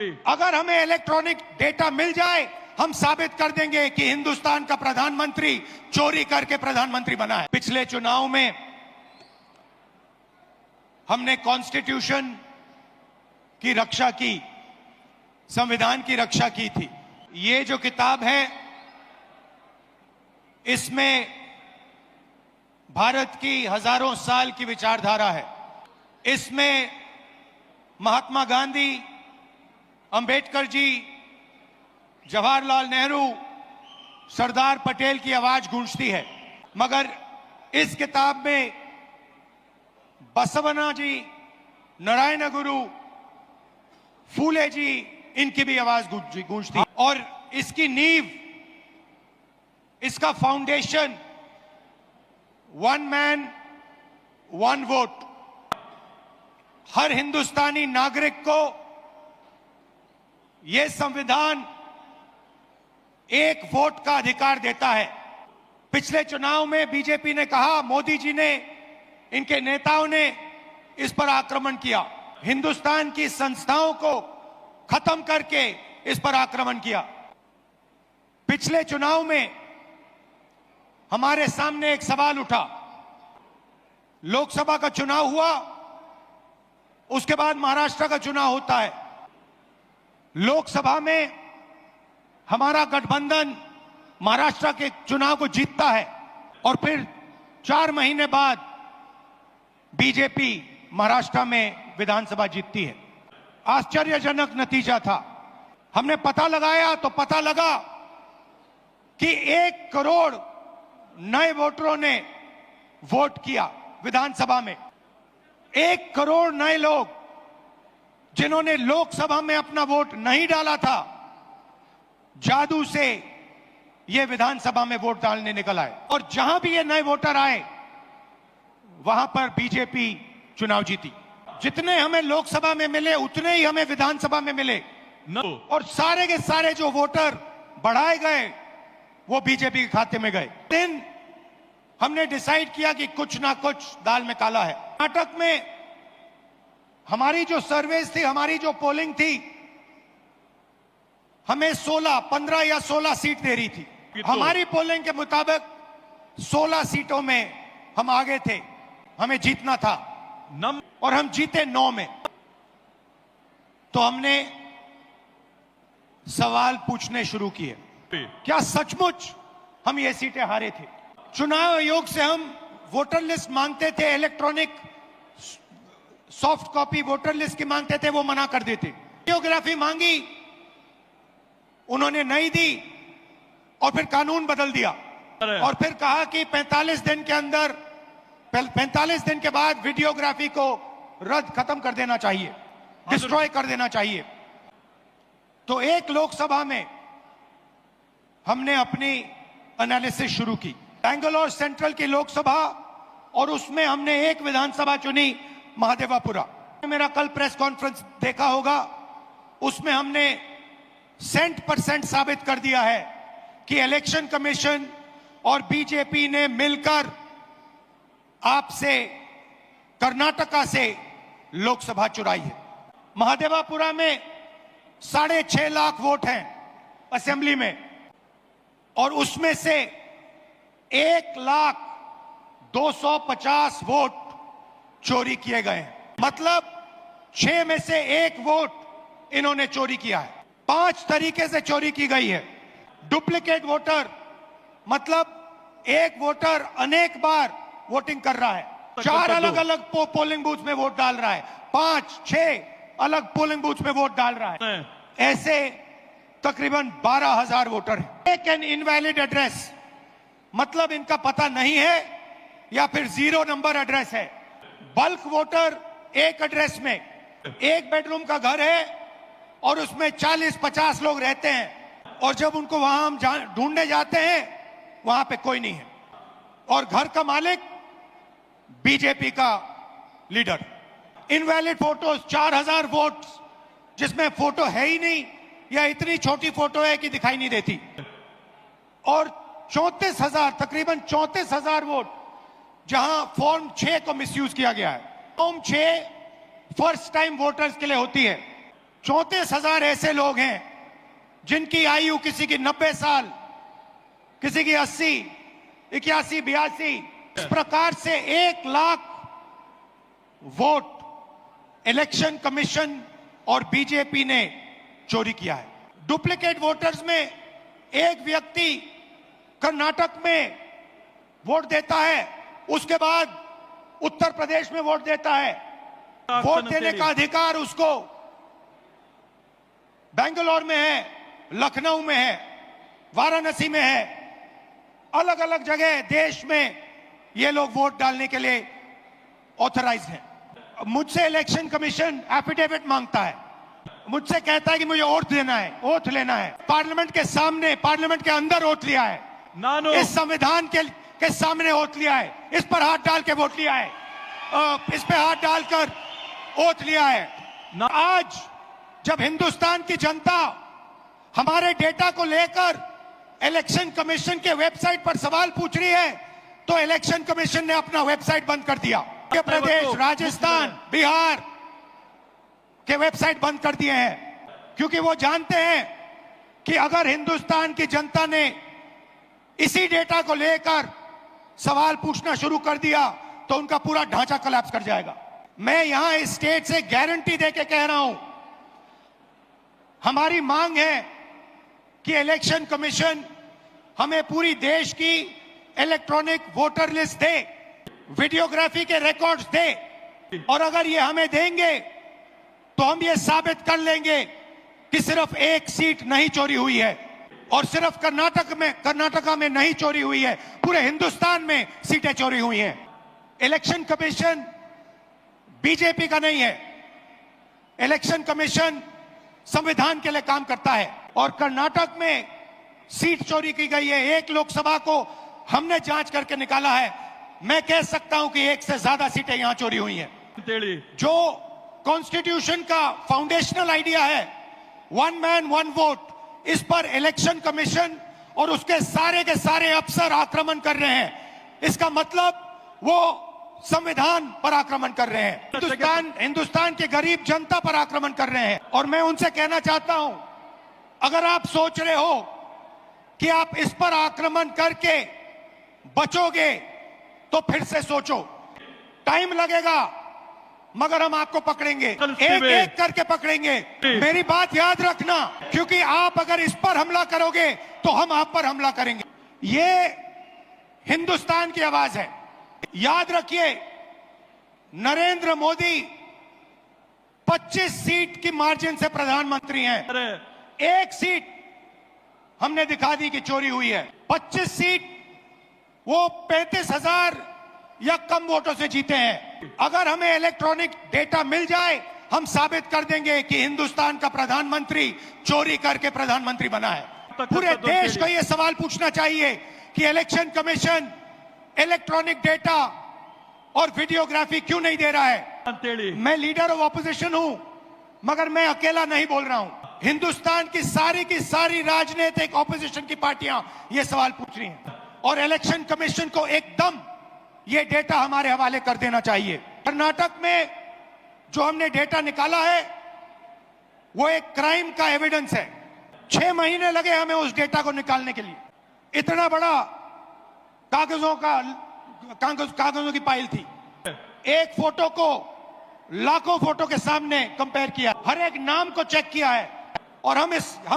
अगर हमें electronic data मिल जाए, हम साबित कर देंगे कि हिंदुस्तान का प्रधानमंत्री चोरी करके प्रधानमंत्री बना है। पिछले चुनाव में हमने कॉन्स्टिट्यूशन की रक्षा की, संविधान की रक्षा की थी। ये जो किताब है, इसमें भारत की हजारों साल की विचारधारा है। इसमें महात्मा गांधी, अंबेडकर जी, जवाहरलाल नेहरू, सरदार पटेल की आवाज गूंजती है, मगर इस किताब में बसवना जी, नारायण गुरु, फूले जी, इनकी भी आवाज गूंजती। और इसकी नींव, इसका foundation one man one vote. हर हिंदुस्तानी नागरिक को यह संविधान एक वोट का अधिकार देता है। पिछले चुनाव में बीजेपी ने कहा, मोदी जी ने, इनके नेताओं ने इस पर आक्रमण किया, हिंदुस्तान की संस्थाओं को खत्म करके इस पर आक्रमण किया। पिछले चुनाव में हमारे सामने एक सवाल उठा। लोकसभा का चुनाव हुआ, उसके बाद महाराष्ट्र का चुनाव होता है। लोकसभा में हमारा गठबंधन महाराष्ट्र के चुनाव को जीतता है और फिर 4 महीने बाद बीजेपी महाराष्ट्र में विधानसभा जीतती है। आश्चर्यजनक नतीजा था। हमने पता लगाया तो पता लगा कि 1 करोड़ नए वोटरों ने वोट किया विधानसभा में। 1 करोड़ नए लोग, जिन्होंने लोकसभा में अपना वोट नहीं डाला था, जादू से ये विधानसभा में वोट डालने निकल आए। और जहां भी ये नए वोटर आए, वहां पर बीजेपी चुनाव जीती। जितने हमें लोकसभा में मिले, उतने ही हमें विधानसभा में मिले। और सारे के सारे जो वोटर बढ़ाए गए, वो बीजेपी के खाते में गए। दिन हमने डिसाइड किया कि कुछ ना कुछ दाल में काला है। कर्नाटक में हमारी जो सर्वेस थी, हमारी जो पोलिंग थी, हमें 15 या 16 सीट दे रही थी। हमारी पोलिंग के मुताबिक 16 सीटों में हम आगे थे, हमें जीतना था, और हम जीते 9 में। तो हमने सवाल पूछने शुरू किए, क्या सचमुच हम ये सीटें हारे थे? चुनाव आयोग से हम वोटर लिस्ट मांगते थे, electronic soft copy voter list की मांगते थे, वो मना कर देते। वीडियोग्राफी मांगी, उन्होंने नहीं दी, और फिर कानून बदल दिया, और फिर कहा कि 45 दिन के अंदर, 45 दिन के बाद वीडियोग्राफी को खत्म कर देना चाहिए, डिस्ट्रॉय कर देना चाहिए। तो एक लोकसभा में हमने अपनी एनालिसिस शुरू की, बैंगलोर सेंट्रल की लोकसभा, और उसमें हमने एक विधानसभा चुनी, महादेवापुरा। मेरा कल प्रेस कॉन्फ्रेंस देखा होगा, उसमें हमने 100% साबित कर दिया है कि इलेक्शन कमीशन और बीजेपी ने मिलकर आपसे, कर्नाटका से लोकसभा चुराई है। महादेवापुरा में 6.5 लाख वोट हैं असेंबली में, और उसमें से 1,250,000 वोट चोरी किए गए हैं। मतलब 6 में से 1 वोट इन्होंने चोरी किया है। 5 तरीके से चोरी की गई है। डुप्लीकेट वोटर, मतलब एक वोटर अनेक बार वोटिंग कर रहा है, 4 अलग अलग पोलिंग बूथ में वोट डाल रहा है, 5-6 अलग पोलिंग बूथ में वोट डाल रहा है। ऐसे तकरीबन 12,000 वोटर हैं। एक एन इनवैलिड एड्रेस, मतलब इनका पता नहीं है या फिर 0 नंबर एड्रेस है। बल्क वोटर, एक एड्रेस में 1 बेडरूम का घर है और उसमें 40-50 लोग रहते हैं, और जब उनको वहां हम ढूंढने जाते हैं, वहां पे कोई नहीं है, और घर का मालिक बीजेपी का लीडर। इनवैलिड फोटोज, 4,000 वोट जिसमें फोटो है ही नहीं, या इतनी छोटी फोटो है कि दिखाई नहीं देती, और 34,000, तकरीबन 34,000 वोट जहां फॉर्म 6 को मिसयूज किया गया है। फॉर्म 6 फर्स्ट टाइम वोटर्स के लिए होती है, 34,000 ऐसे लोग हैं जिनकी आयु किसी की 90 साल, किसी की 80, 81, 82। इस प्रकार से 1 लाख वोट इलेक्शन कमीशन और बीजेपी ने चोरी किया है। डुप्लीकेट वोटर्स में एक व्यक्ति कर्नाटक में वोट देता है, उसके बाद उत्तर प्रदेश में वोट देता है। वोट देने का अधिकार उसको बेंगलोर में है, लखनऊ में है, वाराणसी में है, अलग अलग जगह देश में ये लोग वोट डालने के लिए ऑथराइज हैं। मुझसे इलेक्शन कमीशन एफिडेविट मांगता है, मुझसे कहता है कि मुझे ओथ देना है, ओथ लेना है। पार्लियामेंट के सामने, पार्लियामेंट के अंदर ओथ लिया है, इस संविधान के सामने ओथ लिया है, इस पर हाथ डाल के वोट लिया है, इस पे हाथ डालकर ओथ लिया है। आज जब हिंदुस्तान की जनता हमारे डेटा को लेकर इलेक्शन कमीशन के वेबसाइट पर सवाल पूछ रही है, तो इलेक्शन कमीशन ने अपना वेबसाइट बंद कर दिया। मध्य प्रदेश, राजस्थान, बिहार के वेबसाइट बंद कर दिए हैं, क्योंकि वो जानते हैं कि अगर हिंदुस्तान की जनता ने इसी डेटा को लेकर सवाल पूछना शुरू कर दिया तो उनका पूरा ढांचा कोलैप्स कर जाएगा। मैं यहां इस स्टेट से गारंटी देके कह रहा हूं, हमारी मांग है कि इलेक्शन कमीशन हमें पूरी देश की इलेक्ट्रॉनिक वोटर लिस्ट दे, वीडियोग्राफी के रिकॉर्ड्स दे, और अगर ये हमें देंगे तो हम ये साबित कर लेंगे कि सिर्फ एक सीट नहीं चोरी हुई है, और सिर्फ कर्नाटका में नहीं चोरी हुई है, पूरे हिंदुस्तान में सीटें चोरी हुई हैं। इलेक्शन कमीशन बीजेपी का नहीं है, इलेक्शन कमीशन संविधान के लिए काम करता है, और कर्नाटक में सीट चोरी की गई है। एक लोकसभा को हमने जांच करके निकाला है, मैं कह सकता हूं कि 1 से ज्यादा सीटें यहां चोरी हुई हैं। जो कॉन्स्टिट्यूशन का फाउंडेशनल आइडिया है, 1 मैन 1 वोट, इस पर इलेक्शन कमीशन और उसके सारे के सारे अफसर आक्रमण कर रहे हैं। इसका मतलब वो संविधान पर आक्रमण कर रहे हैं, हिंदुस्तान के गरीब जनता पर आक्रमण कर रहे हैं। और मैं उनसे कहना चाहता हूं, अगर आप सोच रहे हो कि आप इस पर आक्रमण करके बचोगे तो फिर से सोचो, टाइम लगेगा मगर हम आपको पकड़ेंगे, एक एक करके पकड़ेंगे। मेरी बात याद रखना, क्योंकि आप अगर इस पर हमला करोगे तो हम आप पर हमला करेंगे। ये हिंदुस्तान की आवाज है, याद रखिए। नरेंद्र मोदी 25 सीट की मार्जिन से प्रधानमंत्री हैं। एक सीट हमने दिखा दी कि चोरी हुई है, 25 सीट वो 35,000 या कम वोटों से जीते हैं। अगर हमें इलेक्ट्रॉनिक डेटा मिल जाए, हम साबित कर देंगे कि हिंदुस्तान का प्रधानमंत्री चोरी करके प्रधानमंत्री बना है। पूरे देश को यह सवाल पूछना चाहिए कि इलेक्शन कमीशन इलेक्ट्रॉनिक डेटा और वीडियोग्राफी क्यों नहीं दे रहा है। मैं लीडर ऑफ ऑपोजिशन हूं, मगर मैं अकेला नहीं बोल रहा हूं। हिंदुस्तान की सारी राजनीतिक ऑपोजिशन की पार्टियां ये सवाल पूछ रही हैं, और इलेक्शन कमीशन को एकदम ये डेटा हमारे हवाले कर देना चाहिए। कर्नाटक में जो हमने डेटा निकाला है वो एक क्राइम का एविडेंस है। 6 महीने लगे हमें उस डेटा को निकालने के लिए। इतना बड़ा कागजों की पाइल थी। एक फोटो को लाखों फोटो के सामने कंपेयर किया, हर एक नाम को चेक किया है, और हम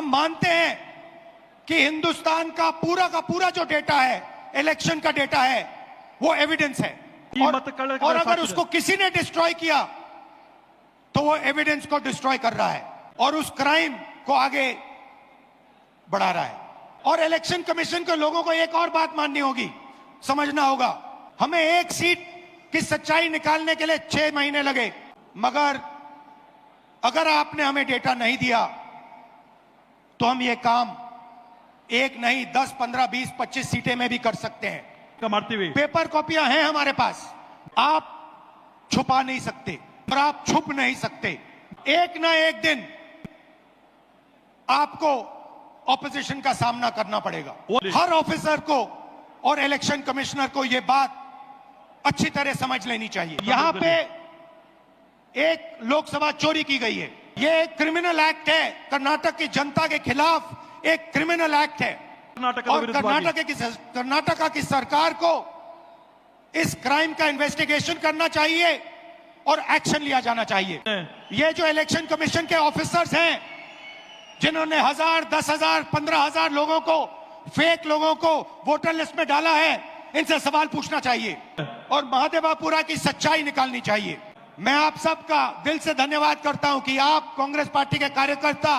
मानते हैं कि हिंदुस्तान का पूरा जो डेटा है, इलेक्शन का डेटा है, वो एविडेंस है। और अगर उसको किसी ने डिस्ट्रॉय किया तो वो एविडेंस को डिस्ट्रॉय कर रहा है और उस क्राइम को आगे बढ़ा रहा है। और इलेक्शन कमीशन के लोगों को एक और बात माननी होगी, समझना होगा। हमें एक सीट की सच्चाई निकालने के लिए 6 महीने लगे, मगर अगर आपने हमें डेटा नहीं दिया तो हम ये काम 1 नहीं 10, 15, 20, 25 सीटें में भी कर सकते हैं। पेपर कॉपियां हैं हमारे पास, आप छुपा नहीं सकते और आप छुप नहीं सकते। एक ना एक दिन आपको ऑपोजिशन का सामना करना पड़ेगा। हर ऑफिसर को और इलेक्शन कमिश्नर को यह बात अच्छी तरह समझ लेनी चाहिए। यहां पे एक लोकसभा चोरी की गई है, ये एक क्रिमिनल एक्ट है, कर्नाटक की जनता के खिलाफ एक क्रिमिनल एक्ट है और कर्नाटका की सरकार को इस क्राइम का इन्वेस्टिगेशन करना चाहिए और एक्शन लिया जाना चाहिए। ये जो इलेक्शन कमीशन के ऑफिसर्स हैं जिन्होंने 1000, 10,000, 15,000 लोगों को, फेक लोगों को वोटर लिस्ट में डाला है, इनसे सवाल पूछना चाहिए और महादेवापुरा की सच्चाई निकालनी चाहिए। मैं आप सबका दिल से धन्यवाद करता हूं कि आप कांग्रेस पार्टी के कार्यकर्ता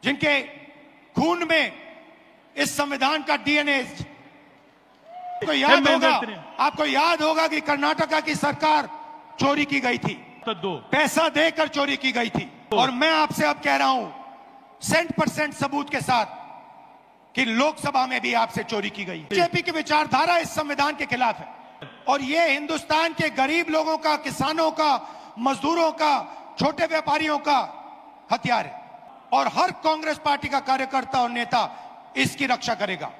जिनके खून में इस संविधान का डीएनए, आपको याद होगा कि कर्नाटका की सरकार चोरी की गई थी, पैसा देकर चोरी की गई थी और मैं आपसे अब कह रहा हूं 100% सबूत के साथ कि लोकसभा में भी आपसे चोरी की गई। बीजेपी की विचारधारा इस संविधान के खिलाफ है और ये हिंदुस्तान के गरीब लोगों का, किसानों का, मजदूरों का, छोटे व्यापारियों का हथियार है और हर कांग्रेस पार्टी का कार्यकर्ता और नेता इसकी रक्षा करेगा।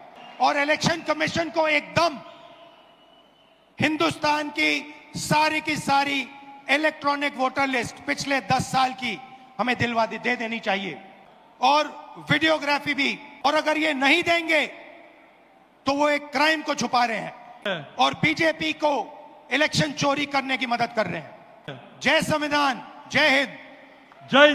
और इलेक्शन कमीशन को एकदम हिंदुस्तान की सारी इलेक्ट्रॉनिक वोटर लिस्ट पिछले 10 साल की हमें दे देनी चाहिए और वीडियोग्राफी भी। और अगर ये नहीं देंगे तो वो एक क्राइम को छुपा रहे हैं और बीजेपी को इलेक्शन चोरी करने की मदद कर रहे हैं। जय संविधान, जय हिंद, जय